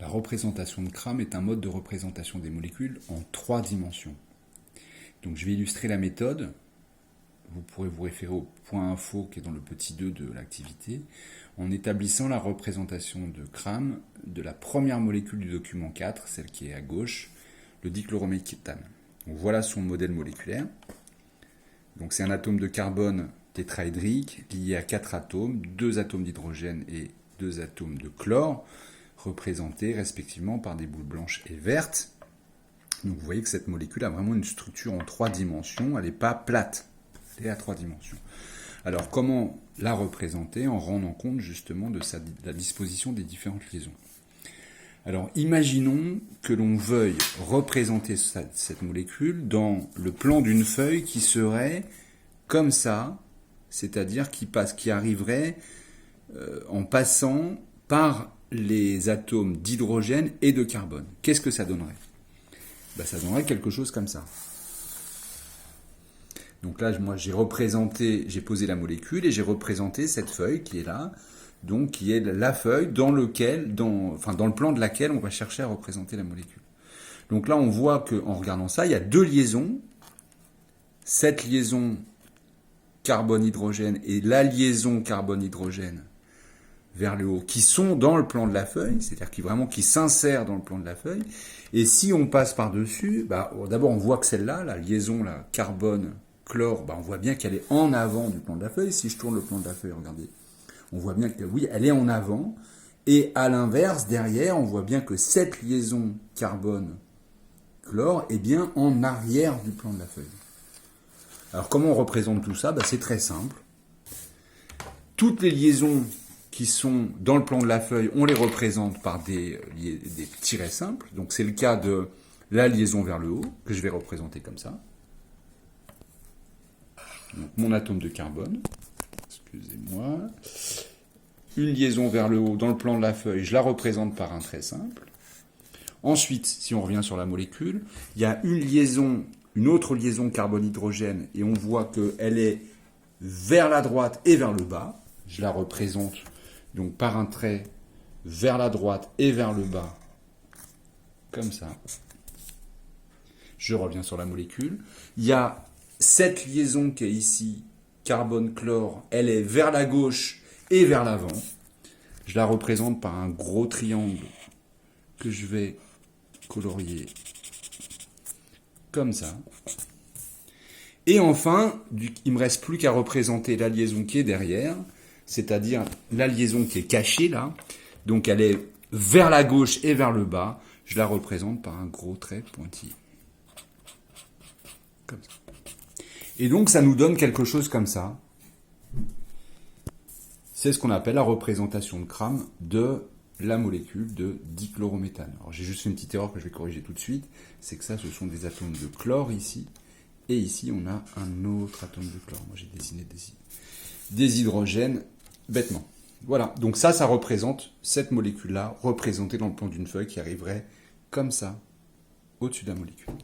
La représentation de Cram est un mode de représentation des molécules en 3 dimensions. Donc je vais illustrer la méthode. Vous pourrez vous référer au point info qui est dans le petit 2 de l'activité, en établissant la représentation de Cram de la première molécule du document 4, celle qui est à gauche, le dichlorométhane. Donc voilà son modèle moléculaire. Donc c'est un atome de carbone tétraédrique lié à 4 atomes, 2 atomes d'hydrogène et 2 atomes de chlore, représentés respectivement par des boules blanches et vertes. Donc vous voyez que cette molécule a vraiment une structure en 3 dimensions, elle n'est pas plate, elle est à 3 dimensions. Alors comment la représenter en rendant compte justement de la disposition des différentes liaisons? Alors imaginons que l'on veuille représenter cette molécule dans le plan d'une feuille qui serait comme ça, c'est-à-dire qui arriverait en passant par les atomes d'hydrogène et de carbone. Qu'est-ce que ça donnerait? Ça donnerait quelque chose comme ça. Donc là, moi, j'ai posé la molécule et j'ai représenté cette feuille qui est là, donc qui est la feuille dans le plan de laquelle on va chercher à représenter la molécule. Donc là, on voit qu'en regardant ça, il y a 2 liaisons. Cette liaison carbone-hydrogène et la liaison carbone-hydrogène vers le haut, qui sont dans le plan de la feuille, c'est-à-dire qui s'insèrent dans le plan de la feuille. Et si on passe par-dessus, d'abord on voit que celle-là, la liaison carbone-chlore, on voit bien qu'elle est en avant du plan de la feuille. Si je tourne le plan de la feuille, regardez, on voit bien que oui, elle est en avant. Et à l'inverse, derrière, on voit bien que cette liaison carbone-chlore est bien en arrière du plan de la feuille. Alors comment on représente tout ça? C'est très simple. Toutes les liaisons qui sont dans le plan de la feuille, on les représente par des tirets simples. Donc c'est le cas de la liaison vers le haut, que je vais représenter comme ça. Donc, mon atome de carbone, excusez-moi. Une liaison vers le haut dans le plan de la feuille, je la représente par un trait simple. Ensuite, si on revient sur la molécule, il y a une autre liaison carbone-hydrogène, et on voit qu'elle est vers la droite et vers le bas. Je la représente donc par un trait vers la droite et vers le bas, comme ça. Je reviens sur la molécule. Il y a cette liaison qui est ici, carbone-chlore, elle est vers la gauche et vers l'avant. Je la représente par un gros triangle que je vais colorier comme ça. Et enfin, il ne me reste plus qu'à représenter la liaison qui est derrière, c'est-à-dire la liaison qui est cachée là. Donc elle est vers la gauche et vers le bas. Je la représente par un gros trait pointillé. Comme ça. Et donc ça nous donne quelque chose comme ça. C'est ce qu'on appelle la représentation de Cram de la molécule de dichlorométhane. Alors j'ai juste fait une petite erreur que je vais corriger tout de suite. C'est que ça, ce sont des atomes de chlore ici. Et ici, on a un autre atome de chlore. Moi, j'ai dessiné des hydrogènes bêtement. Voilà, donc ça représente cette molécule-là, représentée dans le plan d'une feuille qui arriverait comme ça, au-dessus de la molécule.